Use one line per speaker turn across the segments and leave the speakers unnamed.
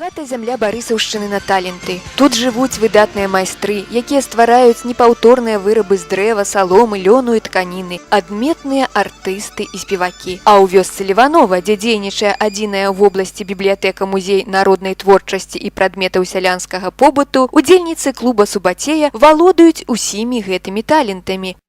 Багата зямля Барысаўшчыны на таленты. Тут жывуць выдатныя майстры, якія ствараюць непаўторныя вырабы з дрэва, саломы, лёну і тканіны, адметныя артысты і спевакі. А ў вёсцы Леванова, дзе дзейнічае адзіная ў вобласці бібліятэка-музей народнай творчасці і прадметаў сялянскага побыту, удзельніцы клуба Субацея валодаюць усімі гэтымі талентамі.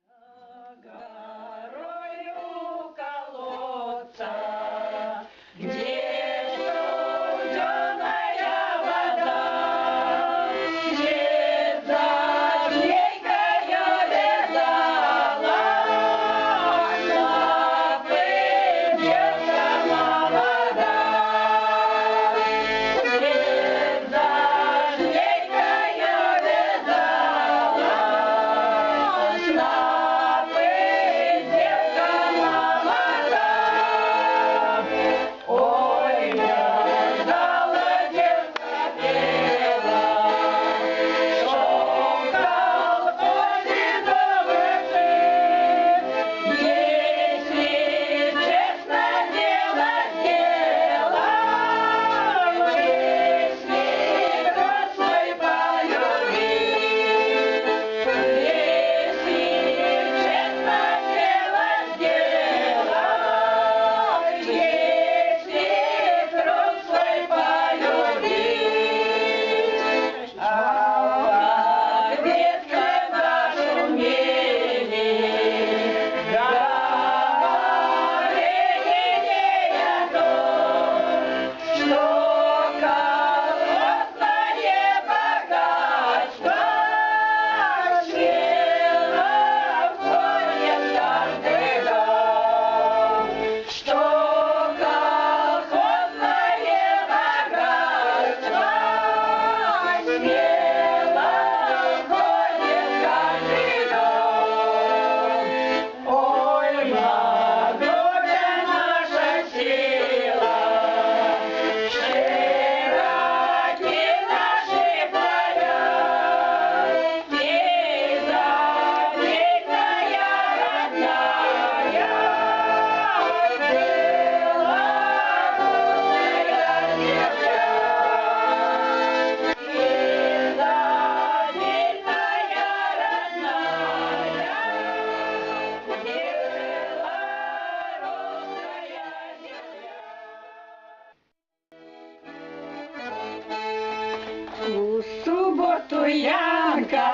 У суботу Янка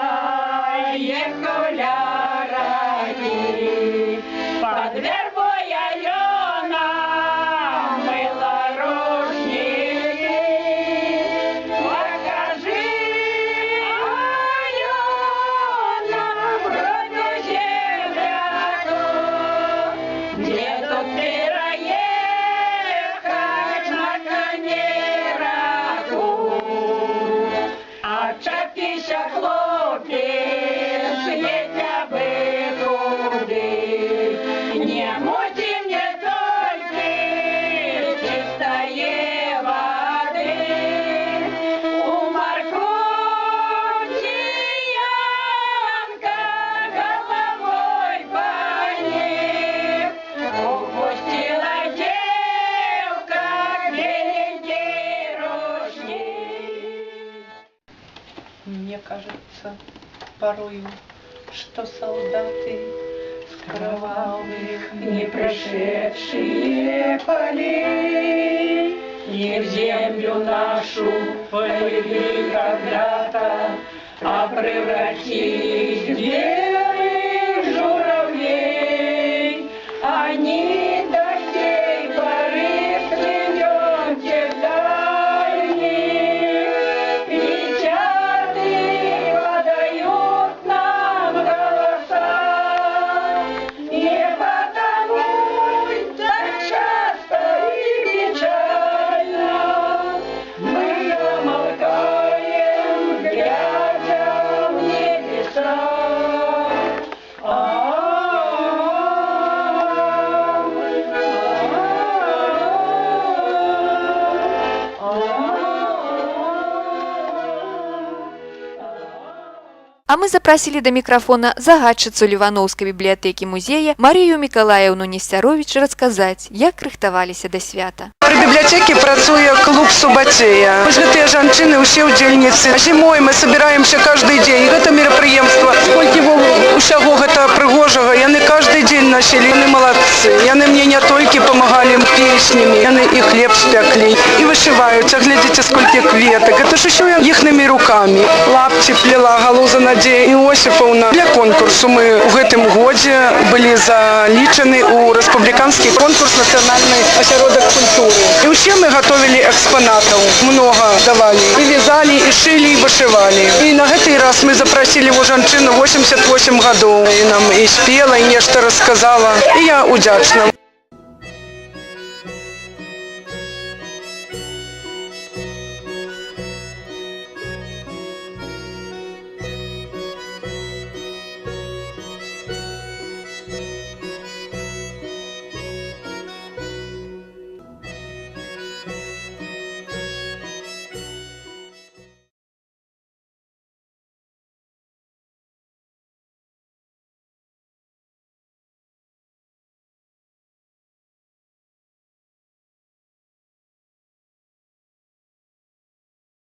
ехал ради, под вербой Алена мыла рушники. Покажи, Алена, вроде земляку, где тут мира ехать на коне раку. Отчепися, хлопец, едя бы туды. Не мути мне только чистое воды. У Маркути Янка головой поник. Упустила девка беленький рушник.
Мне кажется порою, что солдаты с кровавых
Не прошедшие полей и в землю нашу полегли когда-то, а превратились в белых журавлей. Они до сей поры в племенке дальних летят и подают нам голоса. Не потому так часто и печально мы умолкаем, глядя в небеса.
А мы запросили до микрофона загадчыцу Левановской библиотеки музея Марию Миколаевну Несцярович рассказать, як рыхтаваліся да свята.
бібліятэкі працуе клуб Субацея. Вось гэтыя жанчыны ўсе ўдзельніцы. Зімой мы собираемся каждый дзень. Гэта мерапрыемства. Колькі усяго гэта прыгожага. Яны каждый дзень носілі. Яны малодцы. Яны мне не толькі памагалі песнямі, яны і хлеб спяклі, і вышываюць. А глядзіце, сколькі кветак. Это ж усё іхнымі рукамі. Лапці плела Галуза Надзея Іосіфаўна. Для конкурсу мы ў гэтым годзе былі залічаны ў рэспубліканскі конкурс нацыянальны асяродак культуры. І ўсе мы гатовілі экспанатаў. Много давалі. І вязалі, і шылі, і вышывалі. І на гэты раз мы запрасілі ў жанчыну 88 гадоў. І нам і спела, і нешта расказала. І я удзячна.